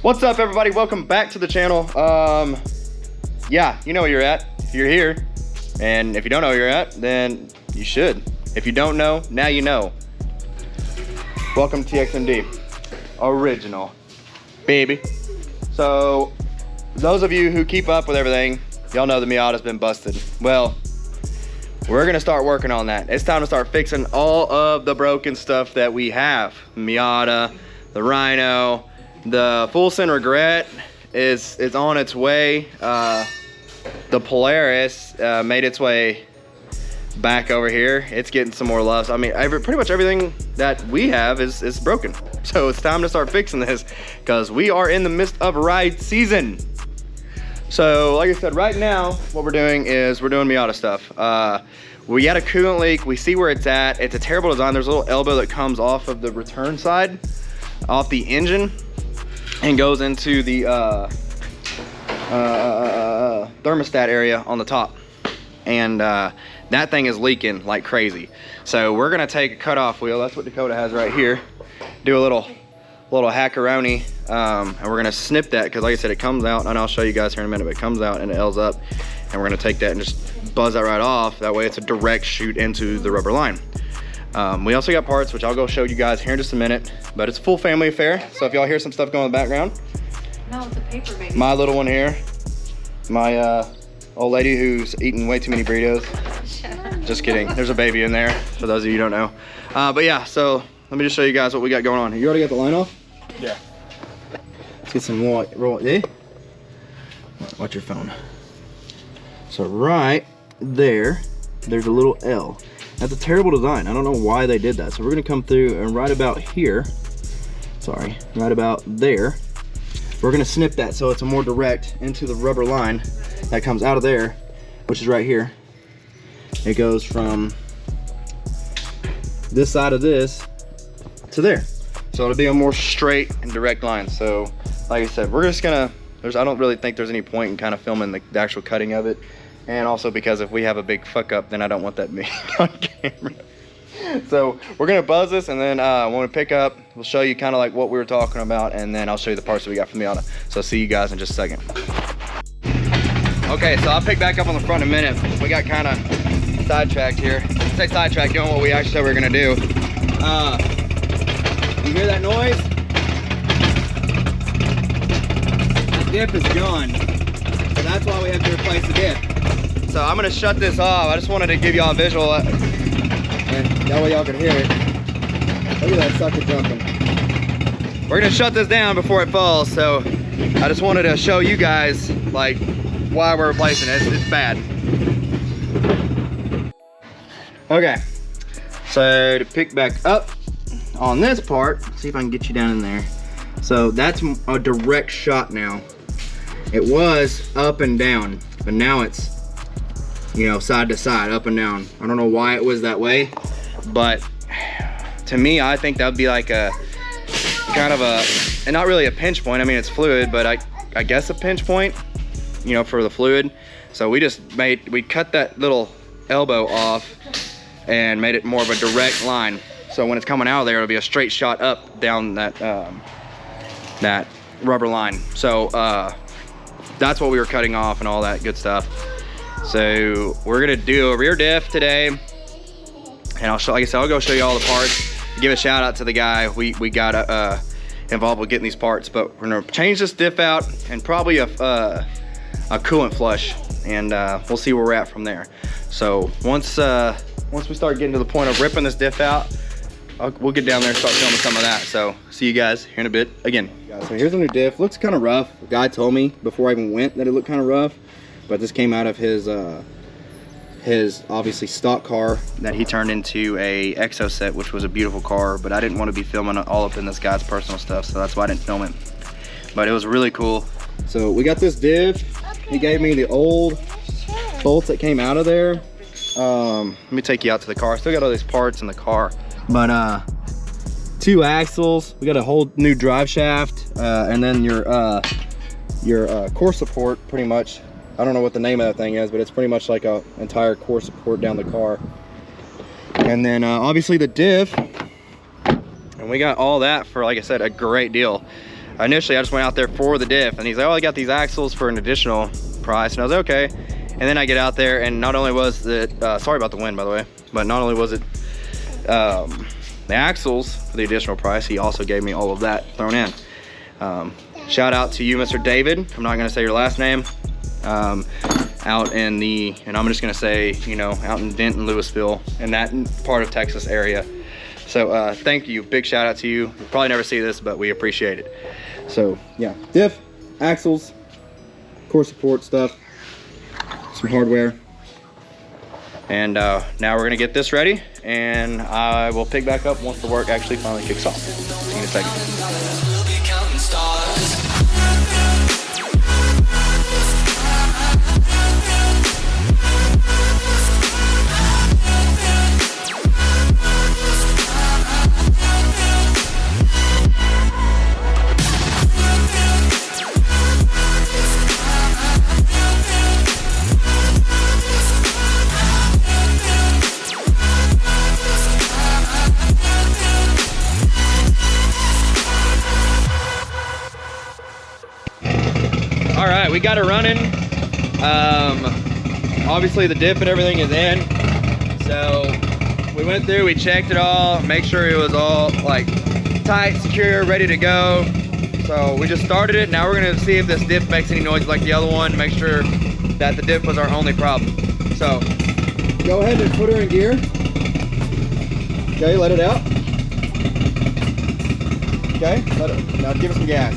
What's up, everybody? Welcome back to the channel. Yeah, you know where you're at if you're here, and if you don't know where you're at, then you should. If you don't know, now you know. Welcome to TXMD original, baby. So those of you who keep up with everything, y'all know the Miata's been busted. Well, we're gonna start working on that. It's time to start fixing all of the broken stuff that we have. Miata, the Rhino, the Full Send Regret is on its way. The Polaris made its way back over here. It's getting some more love. I mean, pretty much everything that we have is broken. So it's time to start fixing this because we are in the midst of ride season. So like I said, right now, what we're doing is we're doing Miata stuff. We had a coolant leak. We see where it's at. It's a terrible design. There's a little elbow that comes off of the return side, off the engine, and goes into the thermostat area on the top. And that thing is leaking like crazy. So we're gonna take a cutoff wheel. That's what Dakota has right here. Do a little hackaroni, and we're gonna snip that because like I said, it comes out, and I'll show you guys here in a minute, but it comes out and it L's up, and we're gonna take that and just buzz that right off. That way it's a direct shoot into the rubber line. We also got parts, which I'll go show you guys here in just a minute, but it's a full family affair. So if y'all hear some stuff going in the background, no, it's a paper baby. My little one here, my old lady who's eating way too many burritos. Just kidding, there's a baby in there, for those of you who don't know. But yeah, so let me just show you guys what we got going on. You already got the line off? Yeah. Let's get some more, eh? Watch your phone. So right there, there's a little L. That's a terrible design. I don't know why they did that. So we're gonna come through and right about here, sorry, right about there, we're gonna snip that so it's a more direct into the rubber line that comes out of there, which is right here. It goes from this side of this to there. So it'll be a more straight and direct line. So like I said, we're just gonna, I don't really think there's any point in kind of filming the actual cutting of it. And also because if we have a big fuck up, then I don't want that being on camera. So we're gonna buzz this, and then when we pick up, we'll show you kind of like what we were talking about, and then I'll show you the parts that we got from the Miata. So see you guys in just a second. Okay, so I'll pick back up on the front in a minute. We got kind of sidetracked here. I say sidetracked, doing what we actually said we were gonna do. You hear that noise? The dip is gone. So that's why we have to replace the dip. So I'm gonna shut this off. I just wanted to give y'all a visual, and that way y'all can hear it. Look at that sucker jumping. We're gonna shut this down before it falls. So I just wanted to show you guys like why we're replacing it. It's bad. Okay, so to pick back up on this part, see if I can get you down in there. So that's a direct shot now. It was up and down, but now it's, you know, side to side, up and down. I don't know why it was that way, but to me, I think that would be like a kind of a, and not really a pinch point. I mean, it's fluid, but I guess a pinch point, you know, for the fluid. So we cut that little elbow off and made it more of a direct line. So when it's coming out of there, it'll be a straight shot up down that that rubber line. So that's what we were cutting off and all that good stuff. So we're gonna do a rear diff today, and I'll show, like I said, I'll go show you all the parts. Give a shout out to the guy we got involved with getting these parts. But we're gonna change this diff out and probably a coolant flush, and we'll see where we're at from there. So once we start getting to the point of ripping this diff out, we'll get down there and start filming some of that. So see you guys here in a bit again. So here's a new diff. Looks kind of rough. The guy told me before I even went that it looked kind of rough, but this came out of his obviously stock car that he turned into a Exo set, which was a beautiful car, but I didn't want to be filming all up in this guy's personal stuff, so that's why I didn't film it. But it was really cool. So we got this diff. He gave me the old bolts that came out of there. Let me take you out to the car. Still got all these parts in the car, but 2 axles. We got a whole new drive shaft, and then your core support, pretty much. I don't know what the name of that thing is, but it's pretty much like a entire core support down the car. And then obviously the diff, and we got all that for, like I said, a great deal. initially I just went out there for the diff, and he's like, oh, I got these axles for an additional price, and I was like, okay. And then I get out there, and not only was it, sorry about the wind, by the way, but not only was it the axles for the additional price, he also gave me all of that thrown in. Shout out to you, Mr. David. I'm not gonna say your last name. Out in the, and I'm just gonna say, you know, out in Denton, Louisville, in that part of Texas area. So thank you, big shout out to you. You'll probably never see this, but we appreciate it. So yeah, diff, axles, core support stuff, some hardware. And now we're gonna get this ready, and I will pick back up once the work actually finally kicks off. See you in a second. All right, we got it running. Obviously the diff and everything is in. So we went through, we checked it all, make sure it was all like tight, secure, ready to go. So we just started it. Now we're gonna see if this diff makes any noise like the other one, make sure that the diff was our only problem. So go ahead and put her in gear. Okay, let it out. Okay, let it, now give it some gas.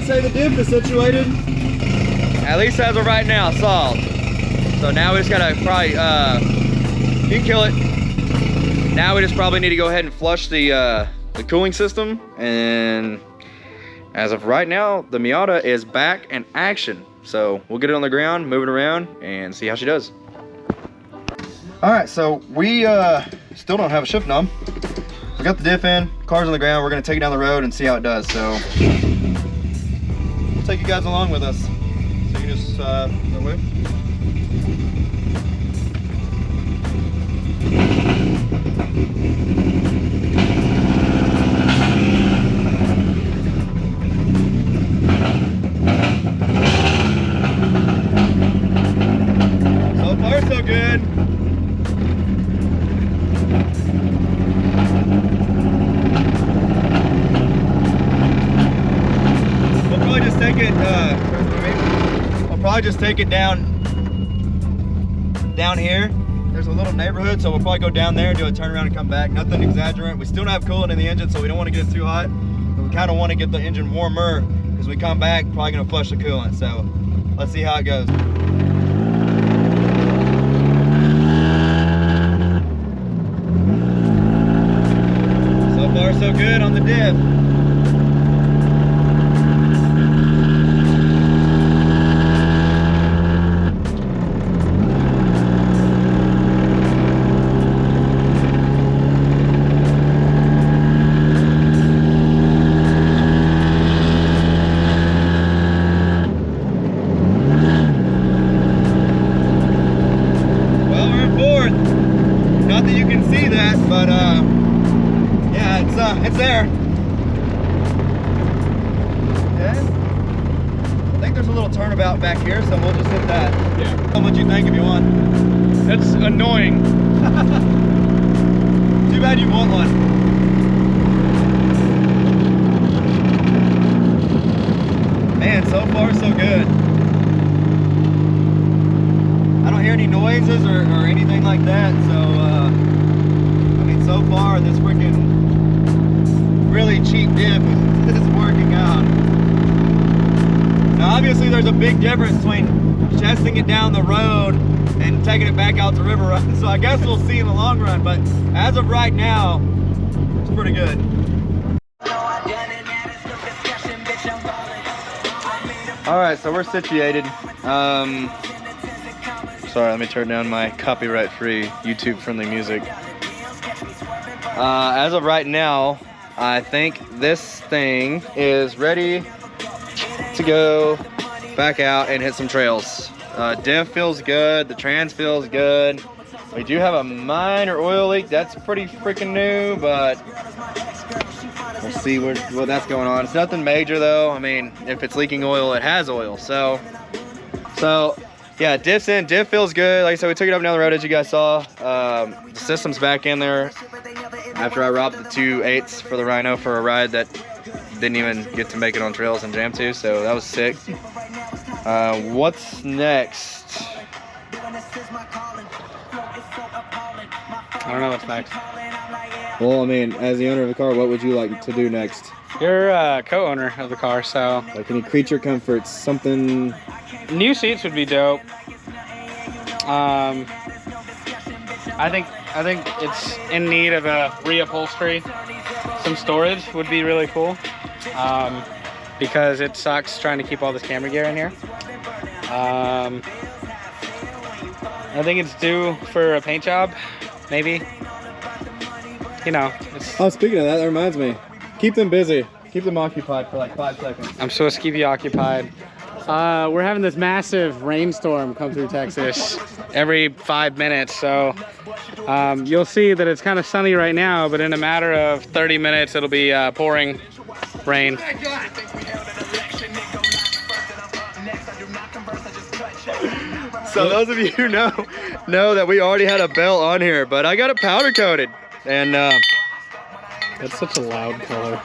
The diff is situated, at least as of right now, solved. So now we just gotta probably, you can kill it. Now we just probably need to go ahead and flush the cooling system. And as of right now, the Miata is back in action. So we'll get it on the ground, move it around, and see how she does. All right, so we still don't have a shift knob. We got the diff in, car's on the ground. We're gonna take it down the road and see how it does. So take you guys along with us. So you can just go with. So far so good. I'll probably just take it down here. There's a little neighborhood, so we'll probably go down there, do a turnaround and come back. Nothing exaggerant. We still don't have coolant in the engine, so we don't want to get it too hot. But we kind of want to get the engine warmer, because we come back, probably going to flush the coolant. So let's see how it goes. So far so good on the diff. It's there. Okay. I think there's a little turnabout back here, so we'll just hit that. Yeah. How much you think if you want? That's annoying. Too bad you want one. Man, so far so good. I don't hear any noises or anything like that, so I mean, so far this freaking really cheap diff is working out. Now obviously there's a big difference between chesting it down the road and taking it back out to river run, so I guess we'll see in the long run, but as of right now, it's pretty good. All right, so we're situated. Sorry, let me turn down my copyright-free, YouTube-friendly music. As of right now, I think this thing is ready to go back out and hit some trails. Diff feels good, the trans feels good. We do have a minor oil leak. That's pretty freaking new, but we'll see what that's going on. It's nothing major though. I mean, if it's leaking oil, it has oil. So yeah, diff's in. Diff feels good. Like I said, we took it up down the road as you guys saw. The system's back in there after I robbed the 2.8s for the Rhino for a ride that didn't even get to make it on trails and jam to. So that was sick. What's next? I don't know what's next. Well, I mean, as the owner of the car, what would you like to do next? You're a co-owner of the car, so Like any creature comforts, something. new seats would be dope. I think it's in need of a reupholstery. Some storage would be really cool. Because it sucks trying to keep all this camera gear in here. I think it's due for a paint job, maybe. You know, it's, Oh, speaking of that, that reminds me. Keep them busy. Keep them occupied for like 5 seconds. I'm supposed to keep you occupied. We're having this massive rainstorm come through Texas every 5 minutes, so you'll see that it's kind of sunny right now, but in a matter of 30 minutes it'll be pouring rain. So those of you who know that we already had a bell on here, but I got it powder coated, and That's such a loud color.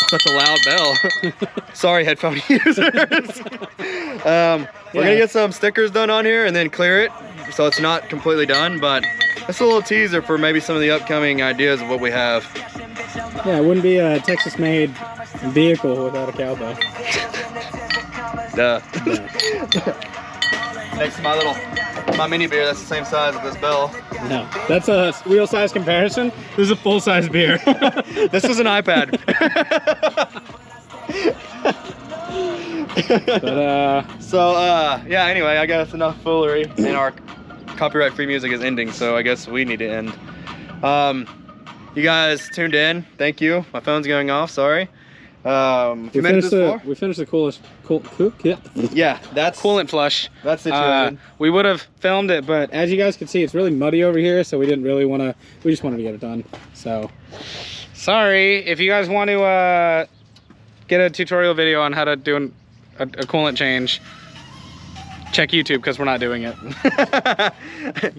such a loud bell. Sorry, headphone users. We're gonna get some stickers done on here and then clear it, so it's not completely done. But it's a little teaser for maybe some of the upcoming ideas of what we have. Yeah, it wouldn't be a Texas-made vehicle without a cowbell. Duh. Next to my mini beer, that's the same size as this bell. No, that's a real size comparison. This is a full-size beer. This is an iPad. But, yeah, anyway, I guess enough foolery, and our copyright-free music is ending, so I guess we need to end. You guys tuned in, thank you. My phone's going off, sorry. If you made it this far? we finished the Yeah, that's coolant flush. That's situated. We would have filmed it, but as you guys can see, it's really muddy over here, so we didn't really want to. We just wanted to get it done. So, sorry. If you guys want to get a tutorial video on how to do a coolant change, check YouTube because we're not doing it.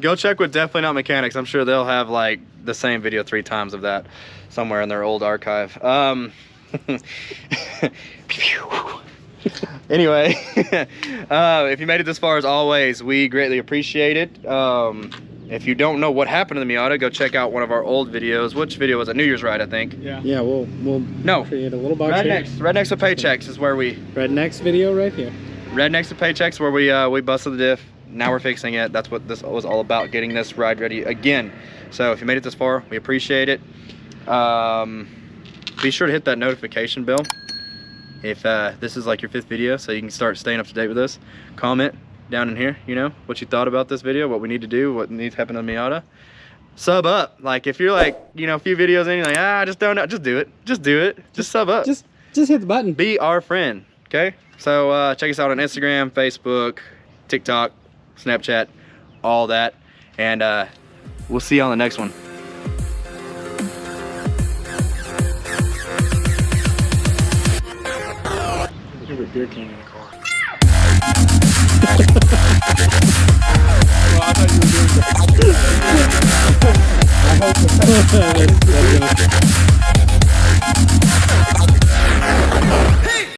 Go check with Definitely Not Mechanics. I'm sure they'll have like the same video 3 times of that somewhere in their old archive. Anyway, if you made it this far, as always, we greatly appreciate it. If you don't know what happened to the Miata, go check out one of our old videos. Which video was it? New Year's Ride, I think. Yeah, we'll create a little box Rednecks. here. Rednecks with Paychecks is where we. Rednecks video right here. Rednecks with Paychecks, where we busted the diff. Now we're fixing it. That's what this was all about, getting this ride ready again. So if you made it this far, we appreciate it. Be sure to hit that notification bell if this is like your 5th video, so you can start staying up to date with us. Comment down in here, you know, what you thought about this video, what we need to do, what needs to happen to Miata. Sub up. Like if you're like, you know, a few videos in, you're like, I just don't know, just do it. Just do it. Just sub up. Just hit the button. Be our friend, okay? So check us out on Instagram, Facebook, TikTok, Snapchat, all that. And we'll see you on the next one. Beer can in the car. Well, I thought you were doing I hope